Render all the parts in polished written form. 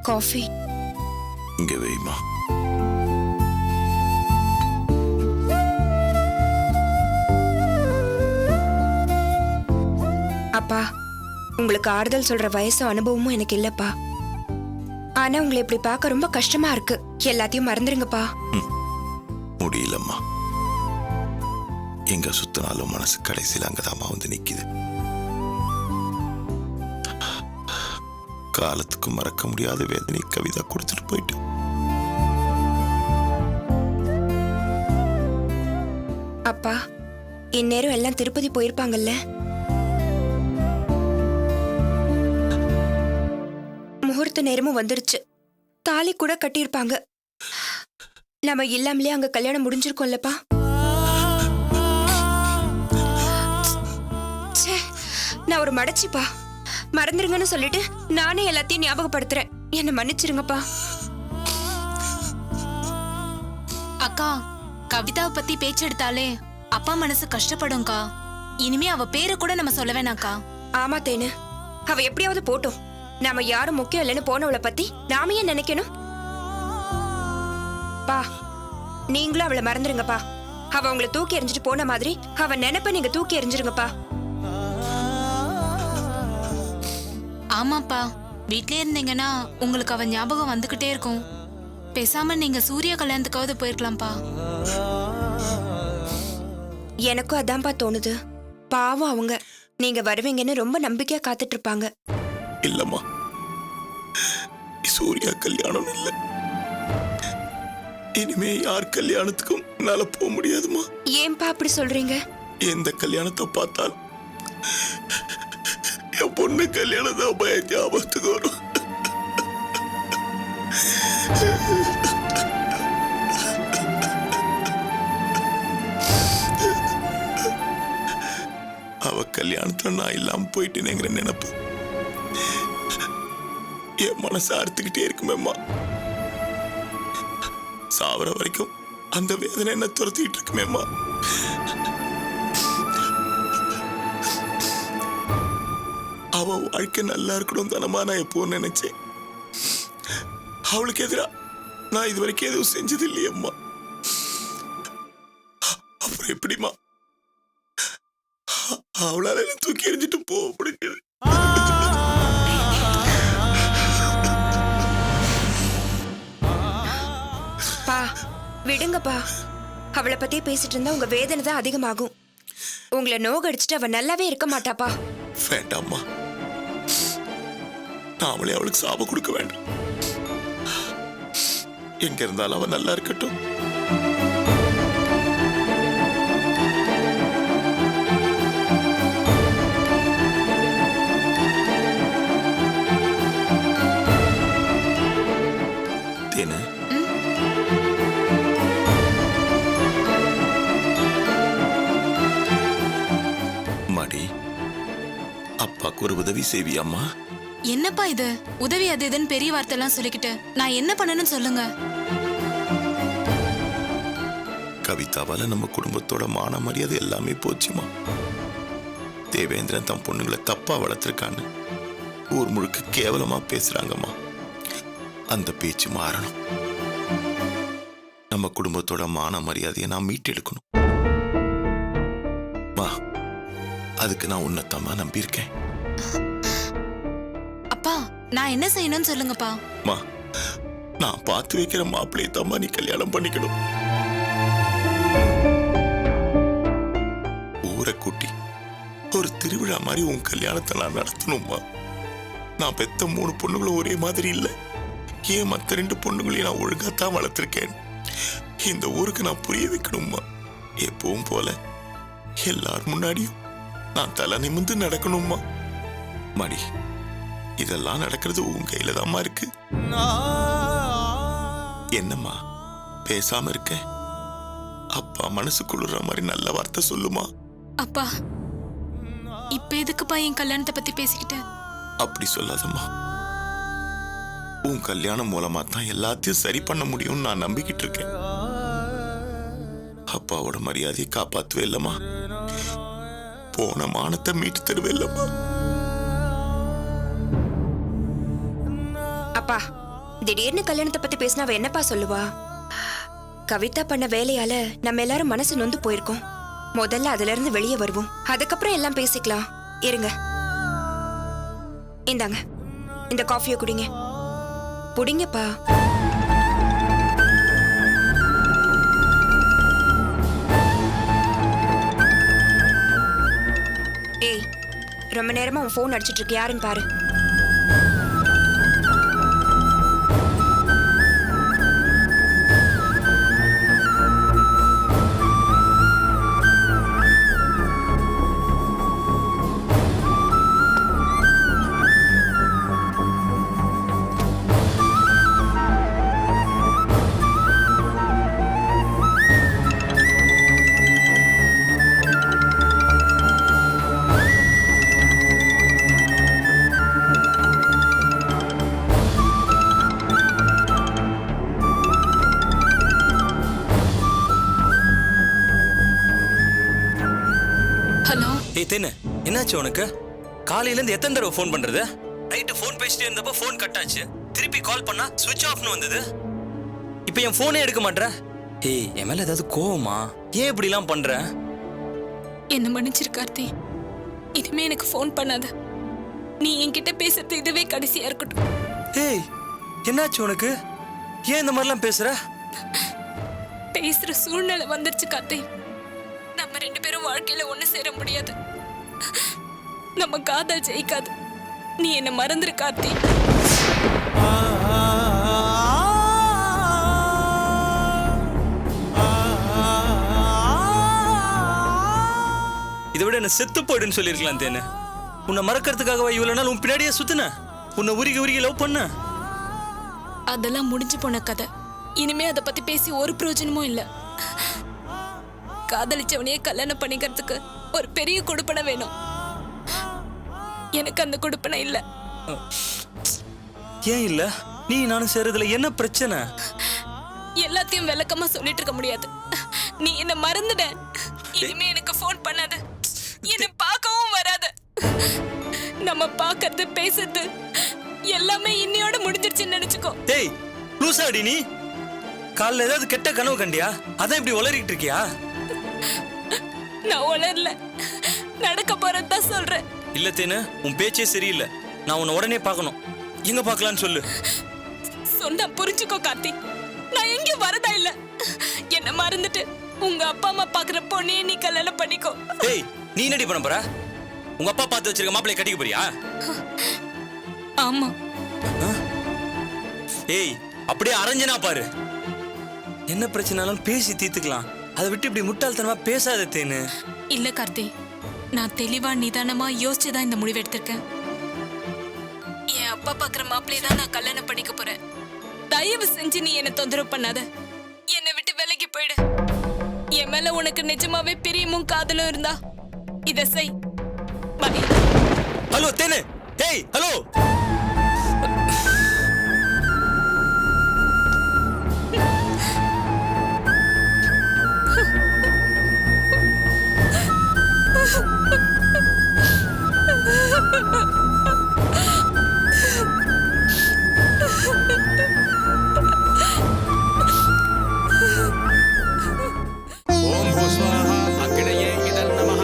Coffee. இங்க வைமா. அப்பா, உங்களுக்கு ஆறுதல் சொல்ற வயசும் அனுபவமும் எனக்கு இல்லப்பா. ஆனா உங்களை இப்படி பார்க்க ரொம்ப கஷ்டமா இருக்கு. எல்லாத்தையும் மறந்துருங்கப்பா. முடியலம்மா. எங்க சுத்தினாலும் மனசு கடைசியில் அங்கதாம்மா வந்து நிக்குது. காலத்துக்கு மறக்க முடியாத வேதனை கவிதா கொடுத்துட்டு போயிட்டு. அப்பா, இந்நேரம் எல்லாம் திருப்பதி போயிருப்பாங்கல்ல? முகூர்த்த நேரமும் வந்துருச்சு. தாலி கூட கட்டியிருப்பாங்க. நம்ம இல்லாமலே அங்க கல்யாணம் முடிஞ்சிருக்கோம்லப்பா. நான் ஒரு மடச்சிப்பா. மறந்துருங்கன்னு சொல்லிட்டு நானே எல்லாத்தையும் ஞாபகப்படுத்துறேன். என்ன மன்னிச்சிருங்கப்பா. அக்கா, கவிதாவை பத்தி பேச்செடுத்தாலே அப்பா மனசு கஷ்டப்படும்க்கா. இனிமே அவ பேரை கூட நம்ம சொல்ல வேணாக்கா. ஆமா தேனு, அவ எப்படியாவது போட்டோம். நாம யாரும் முக்கியம் இல்லைன்னு போனவளை பத்தி நாம ஏன் நினைக்கணும்? பா, நீங்களும் அவளை மறந்துருங்கப்பா. அவ உங்களை தூக்கி எறிஞ்சிட்டு போன மாதிரி அவ நினைப்ப நீங்க தூக்கி எறிஞ்சிருங்கப்பா. ஆமாப்பா, வீட்லயே இருந்தீங்கன்னா உங்களுக்கு அவ ஞாபகம் வந்துகிட்டே இருக்கும். பேசாம நீங்க சூர்யா கல்யாணத்துக்காவது போயிருக்கலாம்ப்பா. எனக்கும் அதான்ப்பா தோணுது. பாவம் அவங்க, நீங்க வருவீங்கன்னு ரொம்ப நம்பிக்கையா காத்துட்டு இருப்பாங்க. இல்லம்மா, சூர்யா கல்யாணம் இல்ல. இனிமே யார் கல்யாணத்துக்கும் என்னால போக முடியாதுமா. ஏன்பா அப்படி சொல்றீங்க? எந்த கல்யாணத்தை பார்த்தாலும் என் பொண்ணு கல்யாணம் தான் பயம் ஞாபகத்துக்கு வரும். அவ கல்யாணத்துல நான் இல்லாம போயிட்டேனேங்கிற நினைப்பு என் மனசை அறுத்துக்கிட்டே இருக்குமேம்மா. சாவர வரைக்கும் அந்த வேதனை என்ன துரத்திட்டு இருக்குமேம்மா. அவ வாழ்க்கை நல்லா இருக்கணும் தானமா நான் எப்போ நினைச்சேன். அவளுக்கு எதிரா நான் இது வரைக்கும் எதுவும் செஞ்சது இல்லையம்மா. அப்புறம் எப்படிமா அவளால தூக்கி எறிஞ்சிட்டு போக முடியுது? பா, விடுங்கப்பா. அவளை பத்தி பேசிட்டு இருந்தா உங்க வேதனை தான் அதிகமாகும். உங்களை நோகடிச்சிட்டு அவ நல்லாவே இருக்க மாட்டாப்பா. வேண்டாம்மா, நாமளே அவளுக்கு சாபம் கொடுக்க வேண்டாம். எங்க இருந்தாலும் அவன் நல்லா இருக்கட்டும். தேனு, மாடி, அப்பாக்கு ஒரு உதவி செய்வியாம்மா? என்னப்பா இது? உதவி அது இதுன்னு பெரிய வார்த்தை எல்லாம் சொல்லிக்கிட்டு நான் என்ன பண்ணணும்னு சொல்லுங்க. கவிதாவால நம்ம குடும்பத்தோட மான மரியாதை எல்லாமே போச்சுமா. தேவேந்திரன் தன் பொண்ணுங்களை தப்பா வளர்த்திருக்கான்னு ஊர் முழுக்க கேவலமா பேசுறாங்கம்மா. அந்த பேச்சு மாறணும். நம்ம குடும்பத்தோட மான மரியாதையை நான் மீட்டெடுக்கணும். மா, அதுக்கு நான் உன்னத்தமா நம்பியிருக்கேன். அப்பா, நான் என்ன செய்யணும்னு சொல்லுங்கப்பா. மா, நான் பார்த்து வைக்கிற மாப்பிள்ளையை தம்மா நீ கல்யாணம் பண்ணிக்கணும். ஊரை கூட்டி ஒரு திருவிழா மாதிரி உன் கல்யாணத்தை நான் நடத்தணும்மா. நான் பெத்த 3 பொண்ணுங்களும் ஒரே மாதிரி இல்லை. ஏன் மற்ற 2 பொண்ணுங்களையும் நான் ஒழுங்காத்தான் வளர்த்திருக்கேன். இந்த ஊருக்கு நான் புரிய வைக்கணும்மா. எப்பவும் போல எல்லார் முன்னாடியும் நான் தலை நிமிர்ந்து நடக்கணும்மா. மடி, இதெல்லாம் நடக்கிறது உன் கையில தான்மா இருக்கு. என்னம்மா பேசாம இருக்க? அப்பா மனசு குளிர்ற மாதிரி நல்ல வார்த்தை சொல்லுமா. அப்பா, இப்ப எதுக்குப்பா என் கல்யாணத்தை பத்தி பேசிக்கிட்டு? அப்படி சொல்லாதம்மா. உன் கல்யாணம் மூலமா தான் எல்லாத்தையும் சரி பண்ண முடியும்னு நான் நம்பிக்கிட்டு இருக்கேன். அப்பாவோட மரியாதையை காப்பாத்துவே இல்லம்மா. போன மானத்தை மீட்டு தருவே இல்லம்மா. அப்பா, திடீர்னு கல்யாணத்தை பத்தி பேசினா அவ என்னப்பா சொல்லுவா? கவிதா பண்ண வேலையால நம்ம எல்லாரும் மனசு நொந்து போயிருக்கோம். முதல்ல அதுல இருந்து வெளியே வருவோம், அதுக்கப்புறம் எல்லாம் பேசிக்கலாம். இருங்க, இந்தாங்க, இந்த காஃபியை குடிங்க. புடிங்கப்பா. ஏய், ரொம்ப நேரமா உன் போன் அடிச்சிட்டு இருக்கு, யாருன்னு பாரு. ஹலோ. ஏய் தேனு, என்னாச்சு உனக்கு? காலையில இருந்து எத்தனை தடவை ஃபோன் பண்றது? நைட்டு ஃபோன் பேசிட்டே இருந்தப்போ ஃபோன் கட் ஆச்சு. திருப்பி கால் பண்ணா சுவிட்ச் ஆஃப்னு வந்தது. இப்போ என் ஃபோனே எடுக்க மாட்ற. ஏய், என் மேல ஏதாவது கோவமா? ஏன் இப்படிலாம் பண்ற? என்ன மன்னிச்சிரு கார்த்தி. இனிமே எனக்கு ஃபோன் பண்ணாத. நீ என்கிட்ட பேசுறது இதுவே கடைசியா இருக்கட்டும். ஏய், என்னாச்சு உனக்கு? ஏன் இந்த மாதிரிலாம் பேசுற? பேசுற சூழ்நிலை வந்துருச்சு கார்த்தி. நம்ம ரெண்டு பேரும் வாழ்க்கையில ஒண்ணு சேர முடியாது. நம்ம காதல் ஜெயிக்காது. நீ என்ன மறந்துரு கார்த்தி. இதை விட என்ன செத்து போயிடுன்னு சொல்லிருக்கலாம் தேனு. உன்னை மறக்கிறதுக்காகவா இவ்வளவு நாள் உன் பின்னாடியே சுத்தின? உன்னை உருகி உருகி லவ் பண்ண? அதெல்லாம் முடிஞ்சு போன கதை. இனிமே அதை பத்தி பேசி ஒரு பிரயோஜனமும் இல்ல. காதலிச்சவனையே கல்யாணம் பண்ணிக்கிறதுக்கு ஒரு பெரிய கொடுப்பனை வேணும். எனக்கு அந்த கொடுப்பனை இல்ல. ஏன் இல்ல? நீ நானும் சேர்றதுல என்ன பிரச்சனை? எல்லாத்தையும் விளக்கமா சொல்லிட்டு இருக்க முடியாது. நீ என்ன மறந்துட. இனிமே எனக்கு ஃபோன் பண்ணாத. என்ன பார்க்கவும் வராத. நம்ம பார்க்கறது பேசுறது எல்லாமே இன்னையோட முடிஞ்சிருச்சுன்னு நினைச்சுக்கோ. டேய், லூசாடி நீ? காலைல ஏதாவது கெட்ட கனவு கண்டியா? அதான் இப்படி உளறிட்டு இருக்கியா? நான் உளரல, நடக்க போறதுதான் சொல்றேன். இல்ல தேனு, உன் பேச்சே சரியில்லை. நான் உன்னை உடனே பார்க்கணும். எங்க பார்க்கலான்னு சொல்லு. சொன்னா புரிஞ்சுக்கோ கார்த்தி. நான் எங்க வரதா இல்ல. என்ன மறந்துட்டு உங்க அப்பா அம்மா பாக்குற பொண்ணே நீ கல்யாணம் பண்ணிக்கோ. ஏய், நீ என்னடி பண்ண போற? உங்க அப்பா பார்த்து வச்சிருக்க மாப்பிளைய கட்டிக்க போறியா? ஆமா. ஏய், அப்படியே அரஞ்சனா பாரு. என்ன பிரச்சனைனாலும் பேசி தீர்த்துக்கலாம். அதை விட்டு இப்படி முட்டாள்தனமா பேசாத தேனு. இல்ல கார்த்தி, நான் தெளிவா நிதானமா யோசிச்சுதான் இந்த முடிவு எடுத்திருக்கேன். என் அப்பா பாக்குற மாப்பிள்ளைய தான் நான் கல்யாணம் பண்ணிக்க போறேன். தயவு செஞ்சு நீ என்ன தொந்தரவு பண்ணாத. என்னை விட்டு விலகி போயிடு. என் மேல உனக்கு நிஜமாவே பிரியமும் காதலும் இருந்தா இத செய். பை. ஹலோ தேனு. ஏய், ஹலோ. ஓம் பூ ஸ்வாஹா அக்னயே இதன் நமஹ.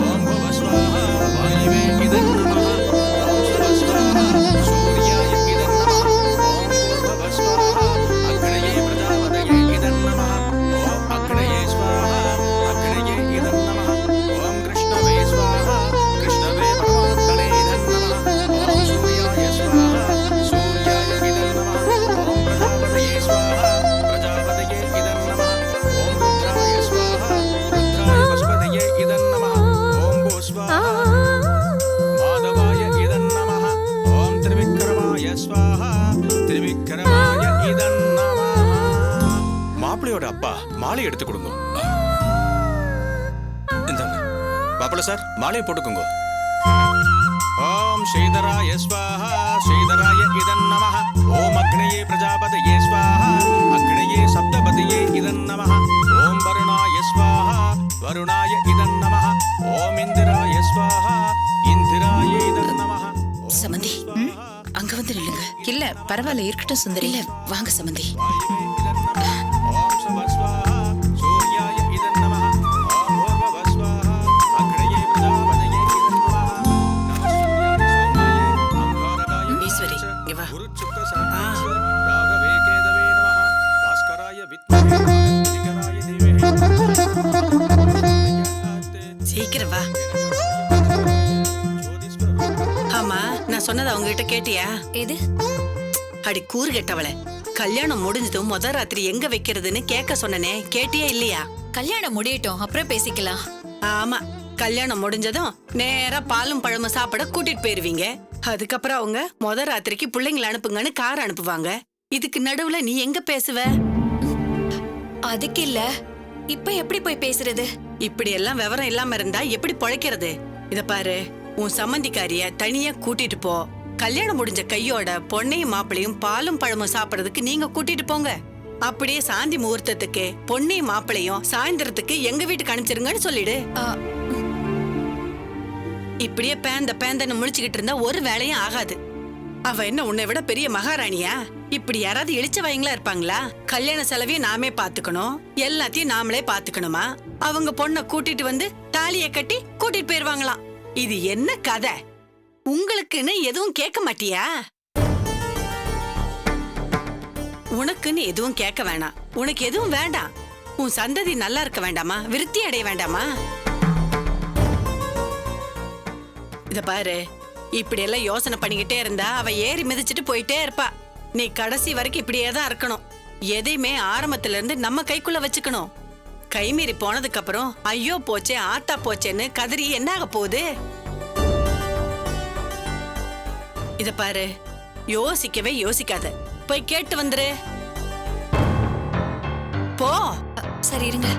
ஓம் புவ ஸ்வாஹா வாயுவே இதன் நமஹ. ஓம் சுவ ஸ்வாஹா சூர்யாய இதன் நமஹ. ஓம் பூர்வவ ஸ்வாஹா அக்னயே பிரஜாபதயே இதன் நமஹ. ஓம் அக்னயே ஸ்வாஹா அக்னயே இதன் நமஹ. ஓம் கிருஷ்ணவே ஸ்வாஹா கிருஷ்ணவே பரமாத்மனே இதன் நமஹ. ஓம் சூர்யாய ஸ்வாஹா சூர்யாய இதன் நமஹ. ஓம் பிரஜாபதயே ஸ்வாஹா பிரஜாபதயே இதன் நமஹ. ஓம் ருத்ராய ஸ்வாஹா ருத்ராய பசுபதயே இதன் நமஹ. ஓம் பூ ஸ்வாஹா மாதவாய இதன் நமஹ. ஓம் திரிவிக்ரமாய ஸ்வாஹா திரிவிக்ரமாய இதன் நமஹ. மாப்பிள்ளையோட அப்பா மாலை எடுத்து கொடுங்க. இந்தாங்க. மாப்பிள்ளை சார், மாலையை போட்டுக்கோங்க. ஓம் ஸ்ரீதராய ஸ்வாஹா ஸ்ரீதராய இதன் நமஹ. ஓம் அக்னயே பிரஜாபதயே ஸ்வாஹா அக்னயே சப்தபதயே இதன் நமஹ. ஓம் வருணாய ஸ்வாஹா வருணாய இதன் நமஹ. ஓம் இந்திராய ஸ்வாஹா இந்திராய இதன் நமஹ. சமந்தி, அங்க வந்து நில்லுங்க. இல்ல பரவாயில்ல, இருக்கட்டும் சுந்தரி. இல்ல வாங்க சம்பந்தி. ஓம் சுபஸ்வாஹா சூர்யாய இதன் நமः ஓம் பூர்வஸ்வாஹா அக்னயே பிரஜாபதயே இதன் நமः நமः சூர்யாய சோமாய அங்காரகாய ஈஸ்வரி இங்க வா. குருச்சுக்ர சாமாஸ்ய ராகவே கேதவே நமः பாஸ்கராய வித்மஹே வானஸ்பதிகராய தீமஹி சீக்கிரம் வா. ஆமா, நான் சொன்னதை அவங்க கிட்ட கேட்டியா? எது? அடி கூறு கெட்டவளே, கல்யாணம் முடிஞ்சதும் முத ராத்திரி எங்க வைக்கிறதுன்னு கேட்க சொன்னனே, கேட்டியா இல்லையா? கல்யாணம் முடியட்டும், அப்புறம் பேசிக்கலாம். ஆமா, கல்யாணம் முடிஞ்சதும் நேரா பாலும் பழமும் சாப்பிட கூட்டிட்டு போயிருவீங்க. அதுக்கப்புறம் அவங்க முத ராத்திரிக்கு பிள்ளைங்களை அனுப்புங்கன்னு கார் அனுப்புவாங்க. இதுக்கு நடுவுல நீ எங்க பேசுவ? அதுக்கு இல்ல, இப்ப எப்படி போய் பேசுறது? இப்படி எல்லாம் விவரம் இல்லாம இருந்தா எப்படி பொழைக்கிறது? இத பாரு, உன் சம்மந்திக்காரிய தனியா கூட்டிட்டு போ. கல்யாணம் முடிஞ்ச கையோட பொண்ணையும் மாப்பிளையும் பாலும் பழமும் சாப்பிடறதுக்கு நீங்க கூட்டிட்டு போங்க. அப்படியே சாந்தி முகூர்த்தத்துக்கு பொண்ணையும் மாப்பிளையும் சாயந்தரத்துக்கு எங்க வீட்டுக்கு அனுப்பிச்சிருங்கன்னு சொல்லிடு. இப்படியே பேந்தன்னு முழிச்சுக்கிட்டு இருந்தா ஒரு வேலையும் ஆகாது. அவ என்ன உன்னை விட பெரிய மகாராணியா? இப்படி யாராவது இழிச்ச வயங்களா இருப்பாங்களா? கல்யாண செலவையும் நாமே பாத்துக்கணும், எல்லாத்தையும் நாமளே பாத்துக்கணுமா? அவங்க பொண்ணை கூட்டிட்டு வந்து தாலிய கட்டி கூட்டிட்டு போயிருவாங்களாம். இது என்ன கதை? உங்களுக்குன்னு எதுவும் கேட்க மாட்டியா? உனக்குன்னு எதுவும் கேட்க வேணாம், உனக்கு எதுவும் வேண்டாம். உன் சந்ததி நல்லா இருக்க வேண்டாமா? விருத்தி அடைய வேண்டாமா? இத பாரு, இப்படி எல்லாம் யோசனை பண்ணிக்கிட்டே இருந்தா அவ ஏறி மிதிச்சிட்டு போயிட்டே இருப்பா. நீ கடைசி வரைக்கும் இப்படியே தான் இருக்கணும். எதையுமே ஆரம்பத்துல இருந்து நம்ம கைக்குள்ள வச்சுக்கணும். கைமீறி போனதுக்கு அப்புறம் ஐயோ போச்சே ஆத்தா போச்சேன்னு கதறி என்ன ஆக போகுது? இத பாரு, யோசிக்கவே யோசிக்காத, போய் கேட்டு வந்துரு. போ. சரி இருங்க.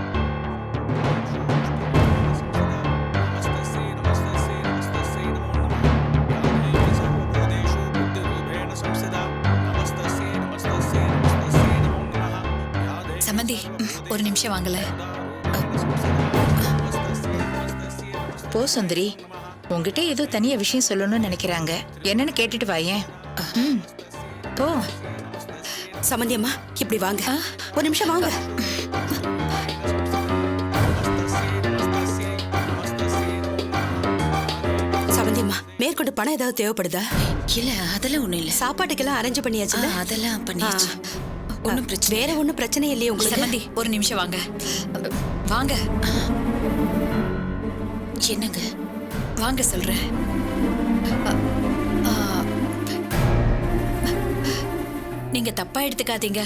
சம்மந்தி, ஒரு நிமிஷம் வாங்கல. போ சுந்தரி, உங்ககிட்ட ஏதோ தனியா விஷயம் சொல்லணும்னு நினைக்கிறாங்க. என்னன்னு கேட்டுட்டு வாயேன். போ. சம்மந்தி அம்மா, இப்படி வாங்க, ஒரு நிமிஷம் வாங்க. சம்மந்தி அம்மா, மேற்கொண்டு பணம் ஏதாவது தேவைப்படுதா? இல்ல அதெல்லாம் ஒண்ணும் இல்ல. சாப்பாட்டுக்கெல்லாம் அரேஞ்ச் பண்ணியாச்சு. அதெல்லாம் பண்ணியாச்சு. ஒண்ணும் பிரச்சனை வேற ஒண்ணும் பிரச்சனை இல்லையே உங்களுக்கு? சம்மந்தி, ஒரு நிமிஷம் வாங்க. வாங்க என்னங்க? வாங்க சொல்றேன். நீங்க தப்பா எடுத்துக்காதீங்க.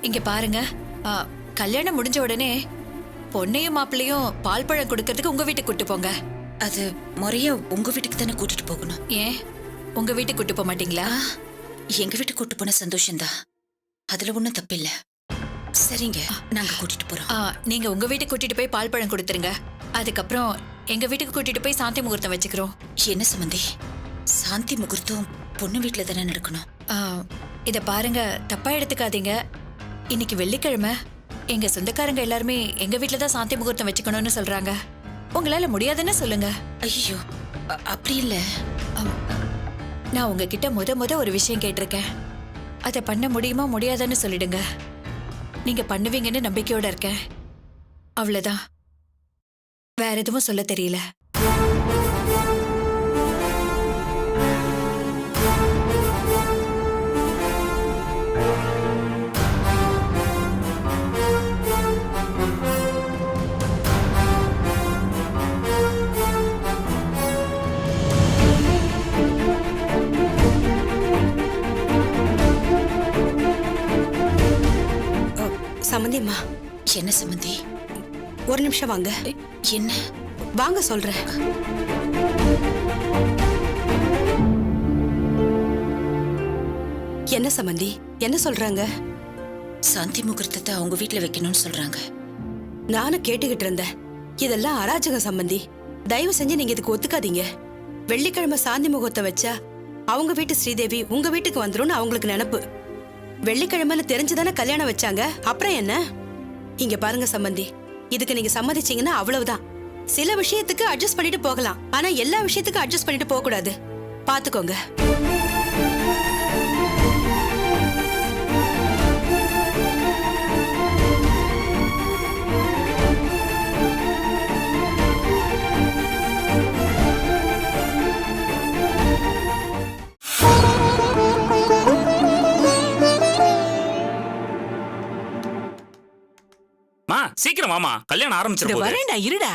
இங்க பாருங்க, கல்யாணம் முடிஞ்ச உடனே பொண்ணையும் மாப்பிள்ளையும் பால் பழம் கொடுக்கறதுக்கு உங்க வீட்டுக்கு கூட்டு போங்க. அது முறையா உங்க வீட்டுக்கு தானே கூட்டிட்டு போகணும். ஏன் உங்க வீட்டுக்கு கூட்டு போக மாட்டீங்களா? எங்க வீட்டுக்கு கூட்டு போன சந்தோஷம்தான், அதுல ஒண்ணும் தப்பில்ல. சரிங்க, நாங்க கூட்டிட்டு போறோம். நீங்க உங்க வீட்டுக்கு கூட்டிட்டு போய் பால் பழம் கொடுத்துருங்க. அதுக்கப்புறம் எங்க வீட்டுக்கு கூட்டிட்டு போய் சாந்தி முகூர்த்தம் வச்சுக்கிறோம். என்ன சம்பந்தி, சாந்தி முகூர்த்தம் பொண்ணு வீட்டுல தானே நடக்கணும். இத பாருங்க, தப்பா எடுத்துக்காதீங்க. இன்னைக்கு வெள்ளிக்கிழமை, எங்க சொந்தக்காரங்க எல்லாருமே எங்க வீட்டுல தான் சாந்தி முகூர்த்தம் வச்சுக்கணும்னு சொல்றாங்க. உங்களால முடியாதுன்னு சொல்லுங்க. ஐயோ, அப்படி இல்ல. நான் உங்ககிட்ட முத ஒரு விஷயம் கேட்டிருக்கேன். அதை பண்ண முடியுமா முடியாதான்னு சொல்லிடுங்க. நீங்க பண்ணுவீங்கன்னு நம்பிக்கையோட இருக்கேன். அவ்வளவுதான், வேற எதுவும் சொல்ல தெரியல. சம்பந்தியம்மா. என்ன சம்பந்தி? ஒரு நிமிஷம் வாங்க. என்ன? வாங்க சொல்றேன். என்ன சம்பந்தி, என்ன சொல்றாங்க? சாந்தி முகூர்த்தத்தை அவங்க வீட்டுல வைக்கணும்னு சொல்றாங்க. நானும் கேட்டுக்கிட்டு இருந்தேன். இதெல்லாம் அராஜகம் சம்பந்தி. தயவு செஞ்சு நீங்க இதுக்கு ஒத்துக்காதீங்க. வெள்ளிக்கிழமை சாந்தி முகூர்த்தம் வச்சா அவங்க வீட்டு ஸ்ரீதேவி உங்க வீட்டுக்கு வந்துரும்னு அவங்களுக்கு நினைப்பு. வெள்ளிக்கிழமைன்னு தெரிஞ்சுதானே கல்யாணம் வச்சாங்க. அப்புறம் என்ன? இங்க பாருங்க சம்பந்தி, இதுக்கு நீங்க சம்மதிச்சீங்கன்னா அவ்வளவுதான். சில விஷயத்துக்கு அட்ஜஸ்ட் பண்ணிட்டு போகலாம், ஆனா எல்லா விஷயத்துக்கும் அட்ஜஸ்ட் பண்ணிட்டு போக கூடாது. பாத்துக்கோங்க. சீக்கிரம் வாமா, கல்யாணம் ஆரம்பிச்சிட போகுது. வரேன்டா, இருடா.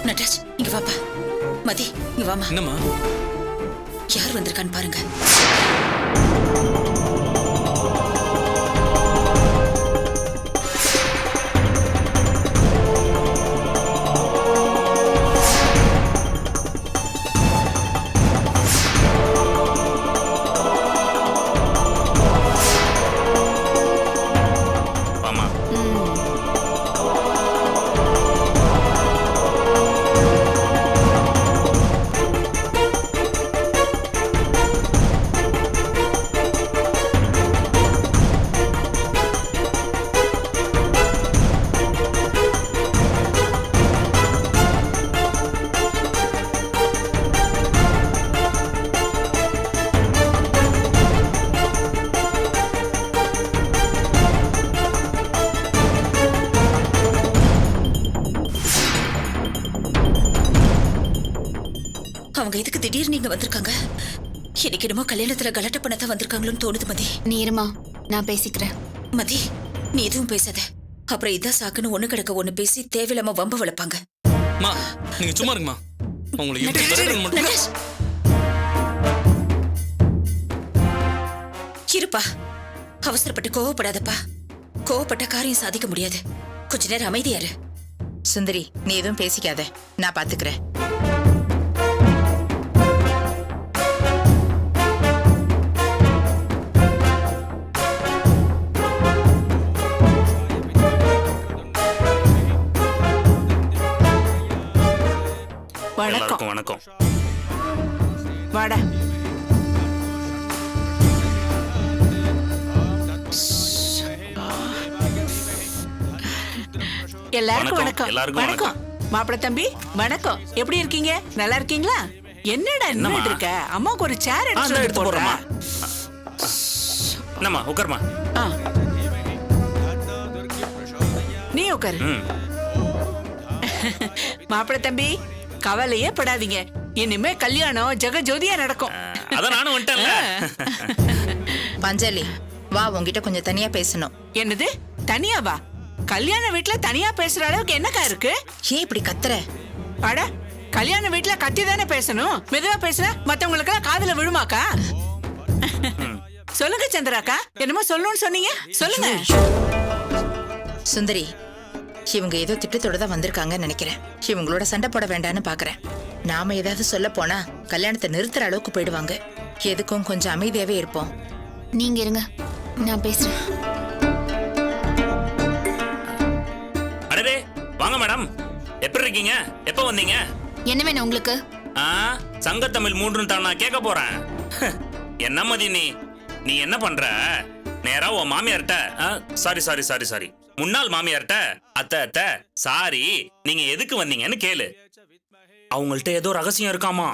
நட்ராஜ், இங்க வாப்பா. மதி, இங்க வாமா. என்னம்மா? யார் வந்திருக்கான்னு பாருங்க. வாமா. அவங்க இதுக்கு திடீர்னு இங்க வந்திருக்காங்க. எனக்கு என்னமோ கல்யாணத்துல கலாட்ட பண்ணத்தான் வந்திருக்காங்களோன்னு தோணுது மதி. நீ இருமா, நான் பேசிக்கிறேன். மதி, நீ எதுவும் பேசாத. அப்புறம் இதான் சாக்குன்னு ஒண்ணு கிடக்க ஒண்ணு பேசி தேவையில்லாம வம்ப வளர்ப்பாங்க. அம்மா, நீங்க சும்மா இருங்கம்மா. உங்களுக்கு எப்படி விரட்டணும் மட்டும். நட்ராஜ், இருப்பா. அவசரப்பட்டு கோவப்படாதப்பா. கோவப்பட்ட காரியம் சாதிக்க முடியாது. கொஞ்ச நேரம் அமைதியா இரு. சுந்தரி, நீ எதுவும் பேசிக்காத, நான் பாத்துக்கிறேன். எல்லாருக்கும் வணக்கம். வாடா. எல்லாருக்கும் வணக்கம், வணக்கம். எல்லாருக்கும் வணக்கம். மாப்பிள தம்பி, வணக்கம். எப்படி இருக்கீங்க? நல்லா இருக்கீங்களா? என்னடா நின்னுட்டு இருக்க? அம்மாவுக்கு ஒரு சேர் எடுத்து எடுத்து போடுறமா. என்னம்மா, உட்காருமா. நீ உட்காரு. ம். மாப்பிள தம்பி, கவலையே படாதீங்க. இனிமே கல்யாணம் ஜெகஜோதியா நடக்கும். அதான் நானும் வந்துட்டேன்ல. பஞ்சாலி, வா, உன்கிட்ட கொஞ்சம் தனியா பேசணும். என்னது? தனியா வா? கல்யாண வீட்டுல தனியா பேசுற அளவுக்கு என்னக்கா இருக்கு? ஏன் இப்படி கத்துற? அட, கல்யாண வீட்டுல கத்தி தானே பேசணும். மெதுவா பேசுனா மத்தவங்களுக்கு காதுல விழுமாக்கா? சொல்லுங்க சந்திராக்கா, என்னமோ சொல்லணும்னு சொன்னீங்க, சொல்லுங்க. சுந்தரி, இவங்க ஏதோ திட்டத்தோட தான் வந்திருக்காங்கன்னு நினைக்கிறேன். இவங்களோட சண்டை போட வேண்டாம்னு பாக்குறேன். நாம ஏதாவது சொல்ல போனா கல்யாணத்தை நிறுத்துற அளவுக்கு போயிடுவாங்க. எதுக்கும் கொஞ்சம் அமைதியாவே இருப்போம். நீங்க இருங்க, நான் பேசுறேன். அடடே, வாங்க மேடம். எப்படி இருக்கீங்க? எப்ப வந்தீங்க? என்ன வேணும் உங்களுக்கு? சங்கத்தமிழ் 3 தான் நான் கேட்க போறேன். என்ன மதி, நீ என்ன பண்ற? நேரா உன் மாமியார்ட்ட, சாரி முன்னாள் மாமியார்ட்ட, அத்தை சாரி, நீங்க எதுக்கு வந்தீங்கன்னு கேளு. அவங்கள்ட்ட ஏதோ ரகசியம் இருக்காமா.